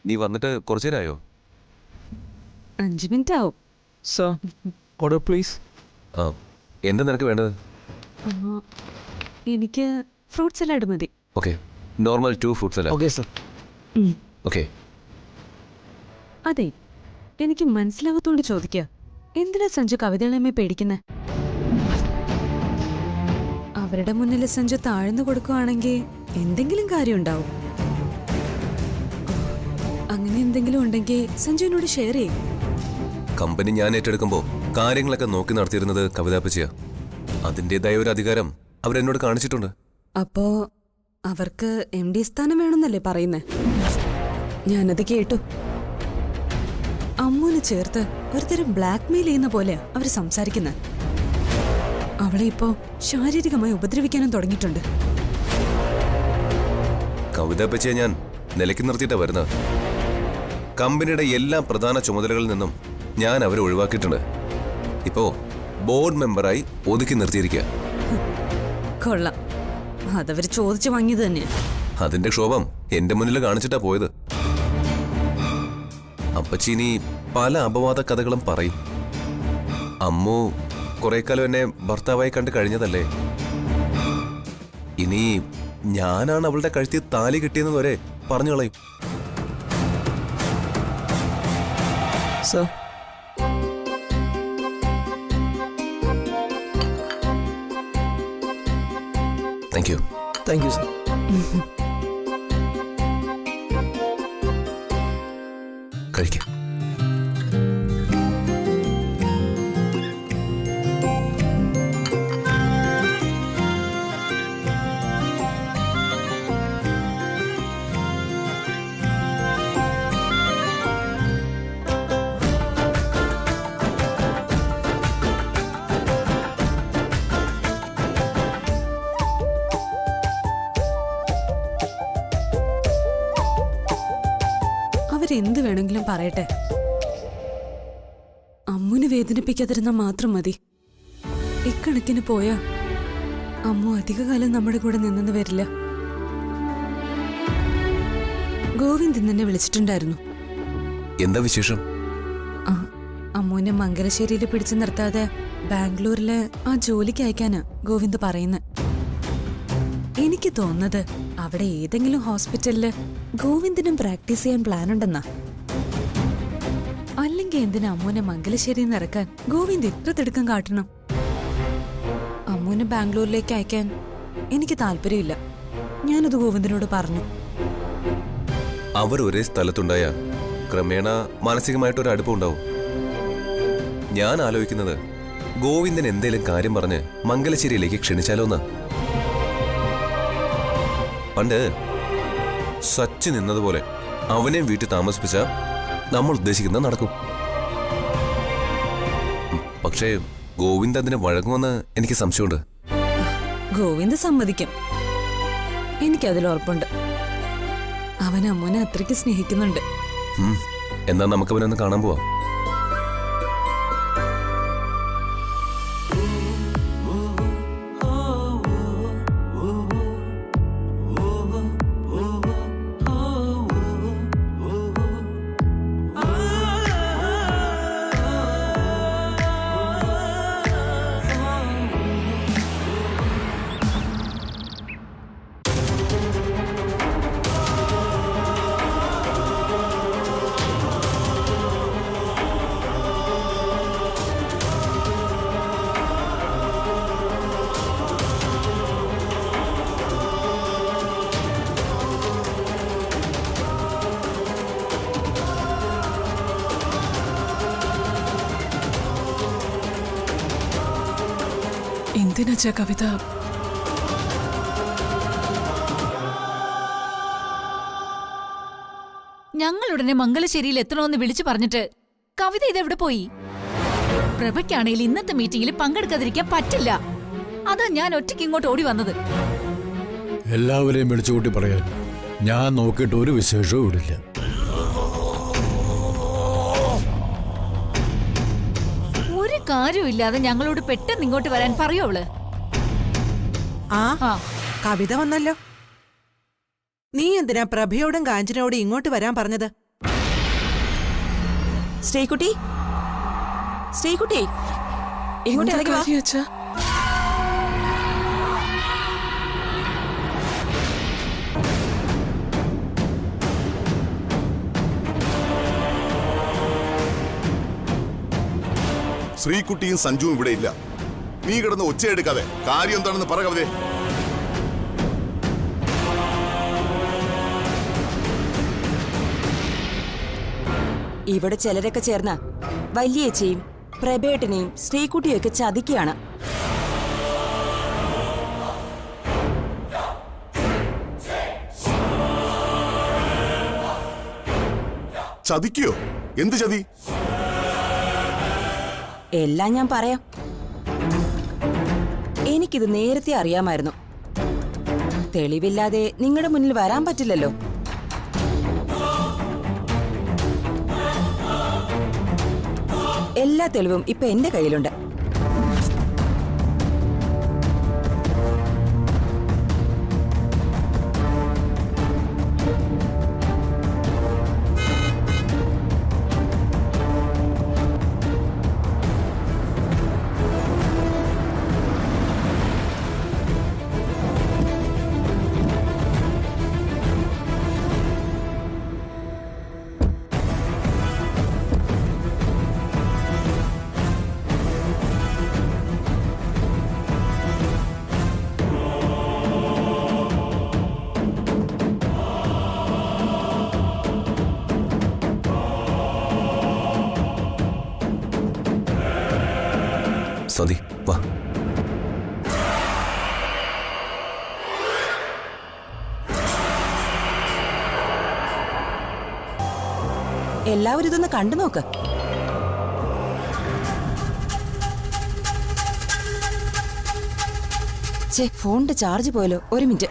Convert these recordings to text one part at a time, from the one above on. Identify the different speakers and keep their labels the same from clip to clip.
Speaker 1: നീ വന്നിട്ട് കുറച്ചു നേരമായോ?
Speaker 2: 5 മിനിറ്റ് ആവും.
Speaker 3: Sir, order please.
Speaker 1: എന്താ നിനക്ക് വേണ്ടത്?
Speaker 2: എനിക്ക് ഫ്രൂട്ട് സലാഡ് മതി.
Speaker 1: Okay, normal 2 fruit salad.
Speaker 3: Okay sir.
Speaker 1: Okay.
Speaker 2: അതെ, എനിക്ക് മനസ്സിലാവത്തോണ്ട് ചോദിക്കുക, എന്തിനാ സഞ്ജു കവിതകളമ്മയെ പേടിക്കുന്നേ? അവരുടെ മുന്നിൽ സഞ്ജു താഴ്ന്നു കൊടുക്കുവാണെങ്കിൽ എന്തെങ്കിലും കാര്യം ഉണ്ടാവും. അങ്ങനെ എന്തെങ്കിലും ഉണ്ടെങ്കിൽ സഞ്ജുവിനോട് ഷെയർ ചെയ്യും.
Speaker 1: കമ്പനി ഞാൻ ഏറ്റെടുക്കുമ്പോൾ കാര്യങ്ങളൊക്കെ നോക്കി നടത്തിയിരുന്നത് കവിതാപ്പച്ചിയാ. അതിൻ്റെതായ ഒരു അധികാരം അവരെന്നോട് കാണിച്ചിട്ടുണ്ട്.
Speaker 2: അപ്പോ അവർക്ക് MD സ്ഥാനം വേണമെന്നല്ലേ പറയുന്നേ? ഞാനത് കേട്ടു. അമ്മൂന് ചേർത്ത് ഒരുതരം ബ്ലാക്ക് മെയിൽ ചെയ്യുന്ന പോലെയാ അവര് സംസാരിക്കുന്നത്. അവളെ ഇപ്പോ ശാരീരികമായി ഉപദ്രവിക്കാനും തുടങ്ങിയിട്ടുണ്ട്.
Speaker 1: കവിതാപ്പച്ചിയെ ഞാൻ നിലയ്ക്ക് നിർത്തിയിട്ടാ വരുന്നത്. കമ്പനിയുടെ എല്ലാ പ്രധാന ചുമതലകളിൽ നിന്നും ഞാൻ അവരെ ഒഴിവാക്കിയിട്ടുണ്ട്. ഇപ്പോ ബോർഡ് മെമ്പറായി ഒതുക്കി നിർത്തിയിരിക്കുക.
Speaker 2: കൊള്ളാം, അതവര് ചോദിച്ചു വാങ്ങിയത് തന്നെയാ.
Speaker 1: അതിന്റെ ക്ഷോഭം എന്റെ മുന്നിൽ കാണിച്ചിട്ടാ പോയത്. അപ്പച്ചീനി പല അപവാദ കഥകളും പറയും. അമ്മു കുറെ കാലം എന്നെ ഭർത്താവായി കണ്ടു കഴിഞ്ഞതല്ലേ. ഇനി ഞാനാണ് അവളുടെ കഴുത്തിൽ താലി കിട്ടിയെന്ന് വരെ പറഞ്ഞു കളയും.
Speaker 3: Sir,
Speaker 1: thank you.
Speaker 3: Thank you sir.
Speaker 1: കഴിക്കാം.
Speaker 2: അവരെന്ത് വേണമെങ്കിലും പറയട്ടെ, അമ്മുനെ വേദനിപ്പിക്കാതിരുന്ന മാത്രം മതി. ഇക്കണക്കിന് പോയാ അമ്മു അധികകാലം നമ്മുടെ കൂടെ നിന്നെന്ന് വരില്ല. ഗോവിന്ദ് ഇന്നെ വിളിച്ചിട്ടുണ്ടായിരുന്നു.
Speaker 1: എന്താ വിശേഷം?
Speaker 2: അമ്മുവിനെ മംഗലശ്ശേരിയിൽ പിടിച്ചു നിർത്താതെ ബാംഗ്ലൂരിലെ ആ ജോലിക്ക് അയക്കാനാ ഗോവിന്ദ് പറയുന്നത്. എനിക്ക് തോന്നുന്നത് അവിടെ ഏതെങ്കിലും ഹോസ്പിറ്റലില് ഗോവിന്ദിനും പ്രാക്ടീസ് ചെയ്യാൻ പ്ലാൻ ഉണ്ടെന്നാ. അല്ലെങ്കിൽ എന്തിനാ അമ്മുവിനെ മംഗലശ്ശേരിയിൽ നിന്ന് ഇറക്കാൻ ഗോവിന്ദ് ഇത്ര തിടുക്കം കാട്ടണം? അമ്മുവിനെ ബാംഗ്ലൂരിലേക്ക് അയക്കാൻ എനിക്ക് താല്പര്യമില്ല. ഞാനത് ഗോവിന്ദിനോട് പറഞ്ഞു.
Speaker 1: അവർ ഒരേ സ്ഥലത്തുണ്ടായ ക്രമേണ മാനസികമായിട്ടൊരു അടുപ്പമുണ്ടാവും. ഞാൻ ആലോചിക്കുന്നത് ഗോവിന്ദൻ എന്തേലും കാര്യം പറഞ്ഞ് മംഗലശ്ശേരിയിലേക്ക് ക്ഷണിച്ചാലോന്നാ. പണ്ട് സച്ച് നിന്നതുപോലെ അവനെയും വീട്ടിൽ താമസിപ്പിച്ച നമ്മൾ ഉദ്ദേശിക്കുന്നത് നടക്കും. പക്ഷേ ഗോവിന്ദ് അതിന് വഴങ്ങുമെന്ന് എനിക്ക് സംശയമുണ്ട്.
Speaker 2: ഗോവിന്ദ് സമ്മതിക്കും, എനിക്കതിൽ ഉറപ്പുണ്ട്. അവൻ അമ്മുനെ അത്രയ്ക്ക് സ്നേഹിക്കുന്നുണ്ട്.
Speaker 1: എന്നാ നമുക്ക് അവനൊന്ന് കാണാൻ പോവാം.
Speaker 4: എന്തിനാ കവിത?
Speaker 5: ഞങ്ങൾ ഉടനെ മംഗലശ്ശേരിയിൽ എത്തണമെന്ന് വിളിച്ചു പറഞ്ഞിട്ട് കവിത ഇതെവിടെ പോയി? പ്രഭയ്ക്കാണെങ്കിൽ ഇന്നത്തെ മീറ്റിംഗിൽ പങ്കെടുക്കാതിരിക്കാൻ പറ്റില്ല. അതാ ഞാൻ ഒറ്റയ്ക്ക് ഇങ്ങോട്ട് ഓടി വന്നത്.
Speaker 6: എല്ലാവരെയും വിളിച്ചുകൂട്ടി പറയാൻ ഞാൻ നോക്കിയിട്ട് ഒരു വിശേഷവും ഇവിടില്ല.
Speaker 5: ഒരു കാര്യമില്ലാതെ ഞങ്ങളോട് പെട്ടെന്ന് ഇങ്ങോട്ട് വരാൻ പറയോ അവള്?
Speaker 4: ആ
Speaker 5: ആ
Speaker 4: കവിത വന്നല്ലോ. നീ എന്തിനാ പ്രഭയോടും കാഞ്ചനയോടും ഇങ്ങോട്ട് വരാൻ പറഞ്ഞത്?
Speaker 7: ശ്രീകുട്ടി, ശ്രീകുട്ടി, ഇങ്ങോട്ട് ഇറങ്ങി വാ.
Speaker 2: അച്ഛാ
Speaker 8: ശ്രീകുട്ടിയും സഞ്ജുവും ഇവിടെ ഇല്ല. നീ കിടന്ന് ഒച്ചയെടുക്കാതെ കാര്യം എന്താണെന്ന് പറ കവിതേ.
Speaker 7: ഇവിടെ ചിലരൊക്കെ ചേർന്ന് വല്യേച്ചിയും പ്രഭേട്ടനെയും ശ്രീകുട്ടിയൊക്കെ ചതിക്കുകയാണ്.
Speaker 8: ചതിക്കോ? എന്ത് ചതി?
Speaker 7: എല്ലാം ഞാൻ പറയാം. എനിക്കിത് നേരത്തെ അറിയാമായിരുന്നു. തെളിവില്ലാതെ നിങ്ങളുടെ മുന്നിൽ വരാൻ പറ്റില്ലല്ലോ. എല്ലാ തെളിവും ഇപ്പൊ എന്റെ കയ്യിലുണ്ട്.
Speaker 1: സതി വാ.
Speaker 7: എല്ലാവരും ഇതൊന്ന് കണ്ടു നോക്ക്. ഫോണിന്റെ ചാർജ് പോയല്ലോ. ഒരു മിനിറ്റ്.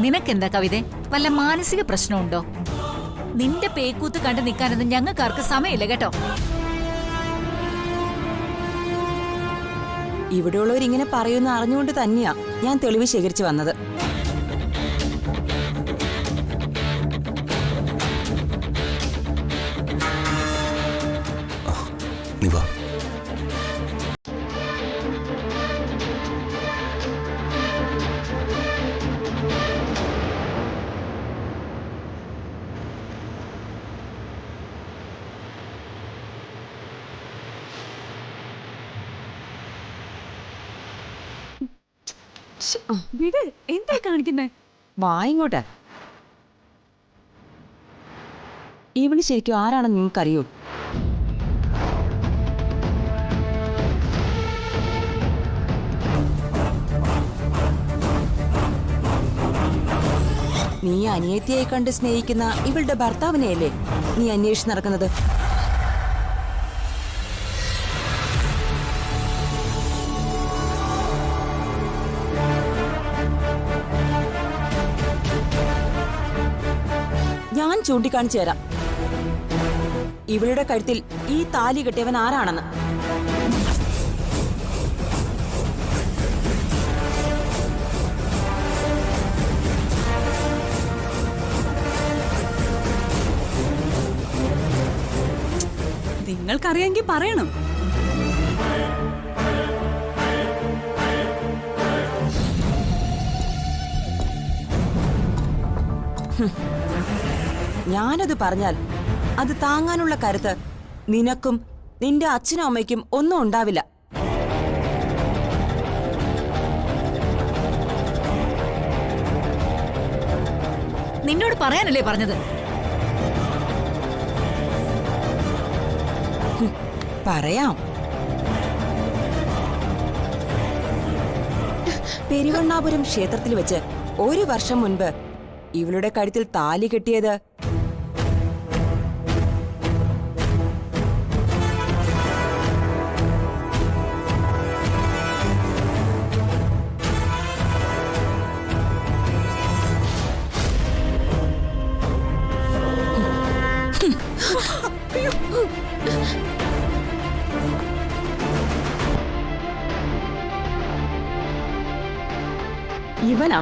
Speaker 5: നിനക്കെന്താ കവിതേ, വല്ല മാനസിക പ്രശ്നമുണ്ടോ? നിന്റെ പേക്കൂത്ത് കണ്ടു നിൽക്കാനൊന്നും ഞങ്ങൾക്കാർക്ക് സമയമില്ല കേട്ടോ.
Speaker 7: ഇവിടെയുള്ളവരിങ്ങനെ പറയുമെന്ന് അറിഞ്ഞുകൊണ്ട് തന്നെയാ ഞാൻ തെളിവ് ശേഖരിച്ചു വന്നത്.
Speaker 1: നീ വാ.
Speaker 2: എന്താ കാണിക്കുന്നേ?
Speaker 7: വാ ഇങ്ങോട്ട്. ഇവള് ശരിക്കും ആരാണെന്ന് നിങ്ങൾക്കറിയോ? നീ അനിയത്തിയായി കണ്ട് സ്നേഹിക്കുന്ന ഇവളുടെ ഭർത്താവിനെയല്ലേ നീ അന്വേഷിച്ച് നടക്കുന്നത്? ഞാൻ ചൂണ്ടിക്കാണിച്ചു തരാം ഇവളുടെ കഴുത്തിൽ ഈ താലി കെട്ടിയവൻ ആരാണെന്ന്.
Speaker 2: നിങ്ങൾക്കറിയാമെങ്കിൽ പറയണം.
Speaker 7: ഞാനത് പറഞ്ഞാൽ അത് താങ്ങാനുള്ള കരുത്ത് നിനക്കും നിന്റെ അച്ഛനും അമ്മയ്ക്കും ഒന്നും ഉണ്ടാവില്ല.
Speaker 5: നിന്നോട് പറയാനല്ലേ പറഞ്ഞത്?
Speaker 7: പറയാം. പെരുവണ്ണാപുരം ക്ഷേത്രത്തിൽ വെച്ച് 1 വർഷം മുൻപ് ഇവളുടെ കഴുത്തിൽ താലി കെട്ടിയത് ഇവനാ.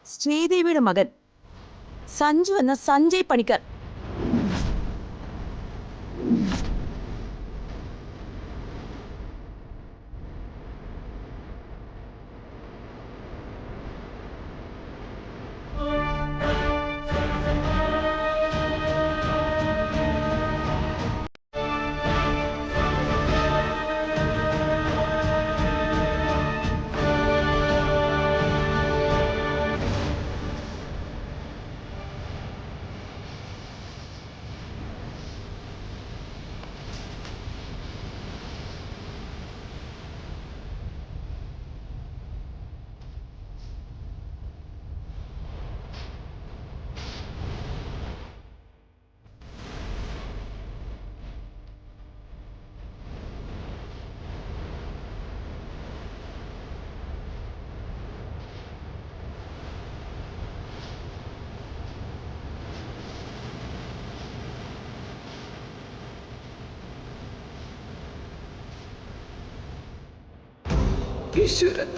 Speaker 7: ശ്രീദേവിയുടെ മകൻ സഞ്ജു എന്ന സഞ്ജയ് പണിക്കർ.
Speaker 3: ഈശ്വരൻ.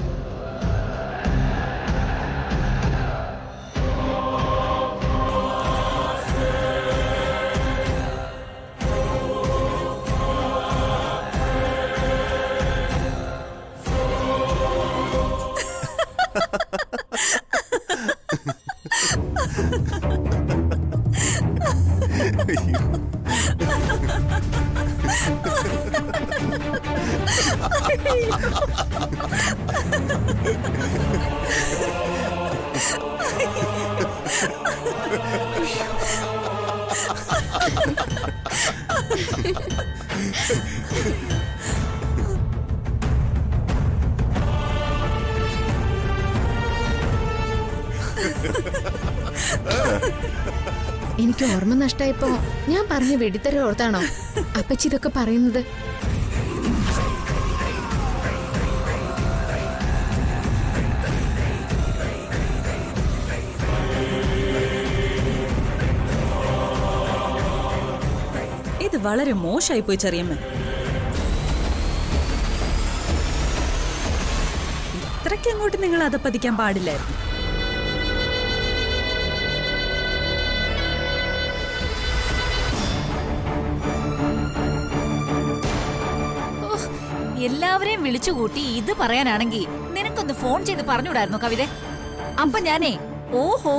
Speaker 9: എനിക്ക് ഓർമ്മ നഷ്ടായപ്പോ ഞാൻ പറഞ്ഞ വെടിത്തര ഓർത്താണോ അപ്പച്ചി ഇതൊക്കെ പറയുന്നത്?
Speaker 2: ഇത് വളരെ മോശമായി പോയി ചെറിയമ്മ. ഇത്രയ്ക്ക് അങ്ങോട്ട് നിങ്ങൾ അതപ്പതിക്കാൻ പാടില്ലായിരുന്നു.
Speaker 5: എല്ലാവരെയും വിളിച്ചുകൂട്ടി ഇത് പറയാനാണെങ്കിൽ നിനക്കൊന്ന് ഫോൺ ചെയ്ത് പറഞ്ഞുകൂടായിരുന്നു കവിത. അപ്പൊ ഞാനേ ഓഹോ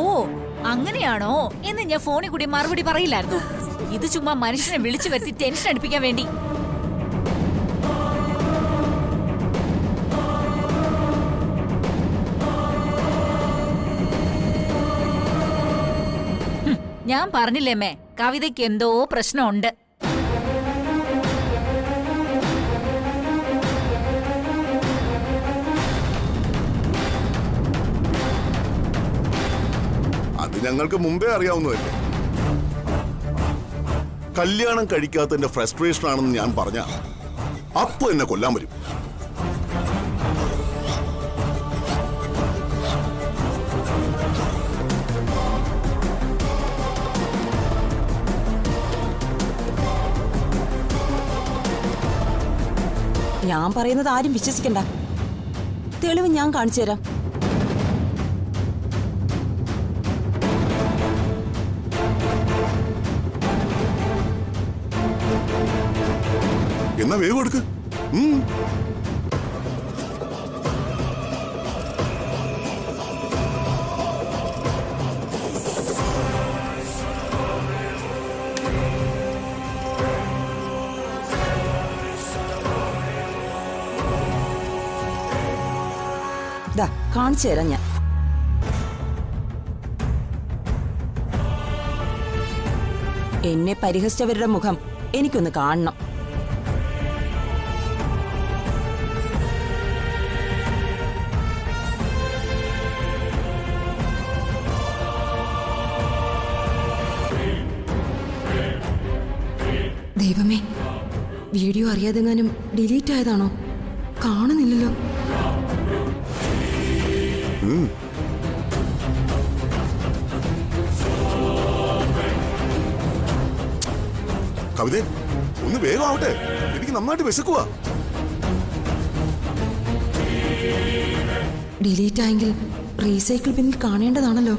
Speaker 5: അങ്ങനെയാണോ എന്ന് ഞാൻ ഫോണിൽ കൂടി മറുപടി പറയില്ലായിരുന്നു. ഇത് ചുമ്മാ മനുഷ്യനെ വിളിച്ചു വരുത്തി ടെൻഷൻ അടുപ്പിക്കാൻ വേണ്ടി. ഞാൻ പറഞ്ഞില്ലേമ്മേ, കവിതയ്ക്ക് എന്തോ പ്രശ്നമുണ്ട്.
Speaker 8: അത് ഞങ്ങൾക്ക് മുമ്പേ അറിയാവുന്നതല്ലേ. കല്യാണം കഴിക്കാത്തതിന്റെ ഫ്രസ്ട്രേഷൻ ആണെന്ന് ഞാൻ പറഞ്ഞ അപ്പൊ എന്നെ കൊല്ലാൻ വരും.
Speaker 7: ഞാൻ പറയുന്നത് ആരും വിശ്വസിക്കണ്ട. തെളിവ് ഞാൻ കാണിച്ചു തരാം.
Speaker 8: എന്നാ വേഗം എടുക്ക്.
Speaker 7: കാണിച്ചു തരാം ഞാൻ. എന്നെ പരിഹസിച്ചവരുടെ മുഖം എനിക്കൊന്ന് കാണണം.
Speaker 9: ദൈവമേ, വീഡിയോ അറിയാതെങ്ങാനും ഡിലീറ്റ് ആയതാണോ?
Speaker 7: കാണുന്നില്ലല്ലോ.
Speaker 8: കവിത ഒന്ന് വേഗം ആവട്ടെ, എനിക്ക് നന്നായിട്ട് വിശക്കുവാ.
Speaker 7: ഡിലീറ്റ് ആയെങ്കിൽ റീസൈക്കിൾ ബിന്നിൽ കാണേണ്ടതാണല്ലോ.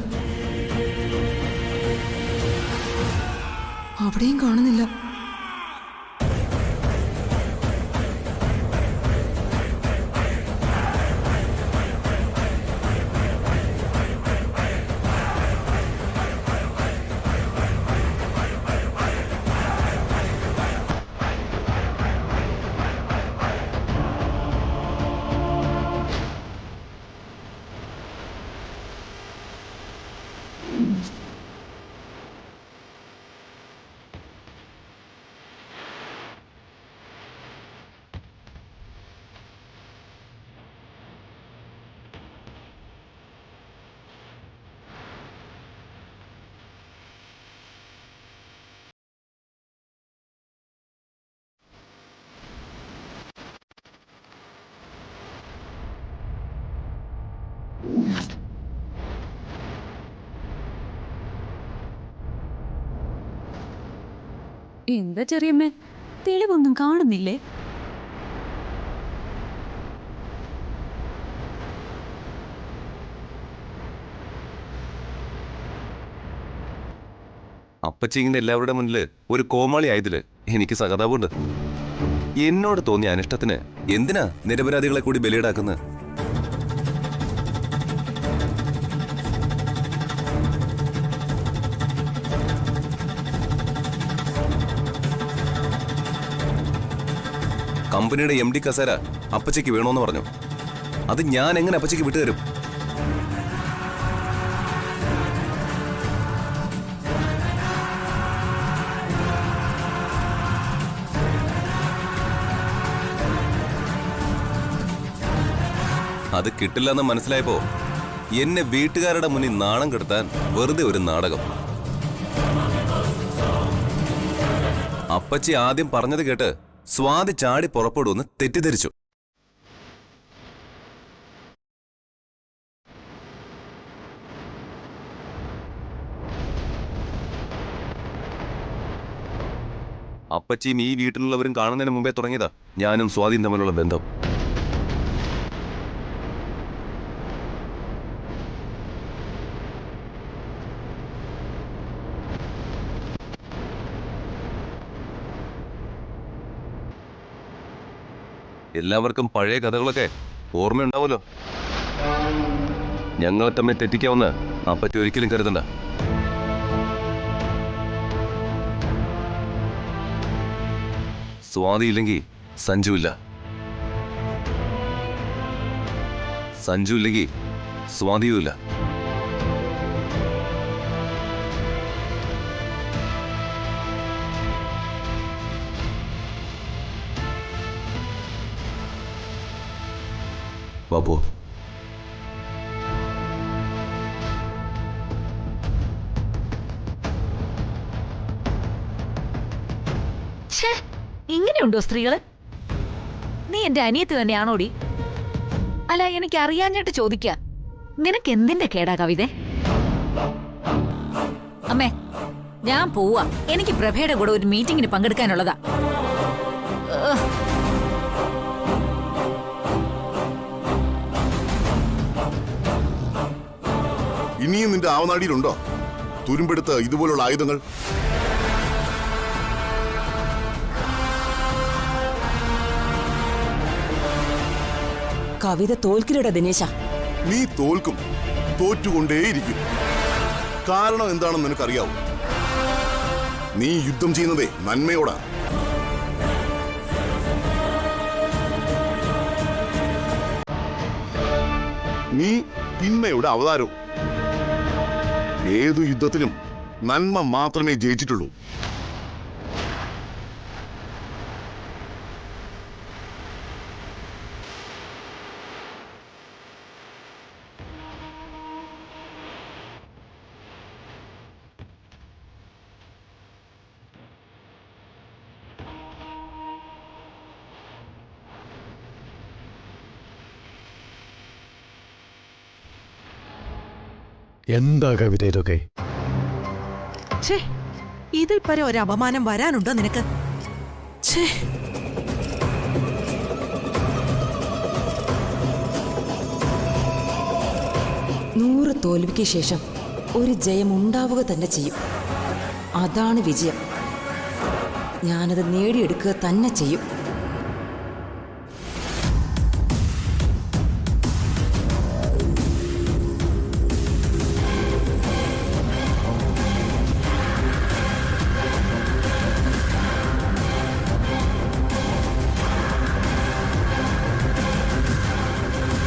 Speaker 7: അവിടെയും കാണുന്നില്ല.
Speaker 2: എന്താ ചെറിയമ്മേ, തെളിവൊന്നും കാണുന്നില്ലേ?
Speaker 1: അപ്പച്ചി ഇങ്ങനെ എല്ലാവരുടെ മുന്നിൽ ഒരു കോമാളി ആയതില് എനിക്ക് സഹതാപമുണ്ട്. എന്നോട് തോന്നിയ അനിഷ്ടത്തിന് എന്തിനാ നിരപരാധികളെ കൂടി ബലിയിടാക്കുന്നത്? കമ്പനിയുടെ MD കസേര അപ്പച്ചയ്ക്ക് വേണോന്ന് പറഞ്ഞു. അത് ഞാൻ എങ്ങനെ അപ്പച്ചയ്ക്ക് വിട്ടുതരും? അത് കിട്ടില്ലെന്ന് മനസ്സിലായപ്പോ എന്നെ വീട്ടുകാരുടെ മുന്നിൽ നാണം കെടുത്താൻ വെറുതെ ഒരു നാടകം. അപ്പച്ചി ആദ്യം പറഞ്ഞത് കേട്ട് സ്വാതി ചാടി പുറപ്പെടുമെന്ന് തെറ്റിദ്ധരിച്ചു. അപ്പച്ചിയും ഈ വീട്ടിലുള്ളവരും കാണുന്നതിന് മുമ്പേ തുടങ്ങിയതാ ഞാനും സ്വാതിയും തമ്മിലുള്ള ബന്ധം. എല്ലാവർക്കും പഴയ കഥകളൊക്കെ ഓർമ്മയുണ്ടാവുമല്ലോ. ഞങ്ങളെ തമ്മിൽ തെറ്റിക്കാവുന്ന അപ്പറ്റി ഒരിക്കലും കരുതണ്ട. സ്വാതി ഇല്ലെങ്കിൽ സഞ്ജു ഇല്ല, സഞ്ജു ഇല്ലെങ്കിൽ സ്വാതിയും ഇല്ല. ബാബു,
Speaker 5: ഇങ്ങനെയുണ്ടോ സ്ത്രീകള്? നീ എന്റെ അനിയത്തി തന്നെയാണോടി? അല്ല, എനിക്ക് അറിയാഞ്ഞിട്ട് ചോദിക്ക, നിനക്ക് എന്തിന്റെ കേടാ കവിത? അമ്മേ, ഞാൻ പോവാ. എനിക്ക് പ്രഭയുടെ കൂടെ ഒരു മീറ്റിംഗിന് പങ്കെടുക്കാനുള്ളതാ.
Speaker 8: ഇനിയും നിന്റെ ആവനാടിയിലുണ്ടോ തുരുമ്പെടുത്ത് ഇതുപോലുള്ള ആയുധങ്ങൾ?
Speaker 7: കവിത തോൽക്കിലട ദിനേശ.
Speaker 8: നീ തോൽക്കും, തോറ്റുകൊണ്ടേയിരിക്കും. കാരണം എന്താണെന്ന് നിനക്കറിയാവൂ. നീ യുദ്ധം ചെയ്യുന്നതേ നന്മയോടാ. നീ തിന്മയുടെ അവതാരവും. ഏതു യുദ്ധത്തിലും നന്മ മാത്രമേ ജയിച്ചിട്ടുള്ളൂ.
Speaker 6: എന്താ കവിത ഇതൊക്കെ?
Speaker 4: ഛേ, ഇതിൽ പരം ഒരു അപമാനം വരാനുണ്ടോ നിനക്ക്? ഛേ,
Speaker 7: നൂറ് തോൽവിക്ക് ശേഷം ഒരു ജയം ഉണ്ടാവുക തന്നെ ചെയ്യും. അതാണ് വിജയം. ഞാനത് നേടിയെടുക്കുക തന്നെ ചെയ്യും.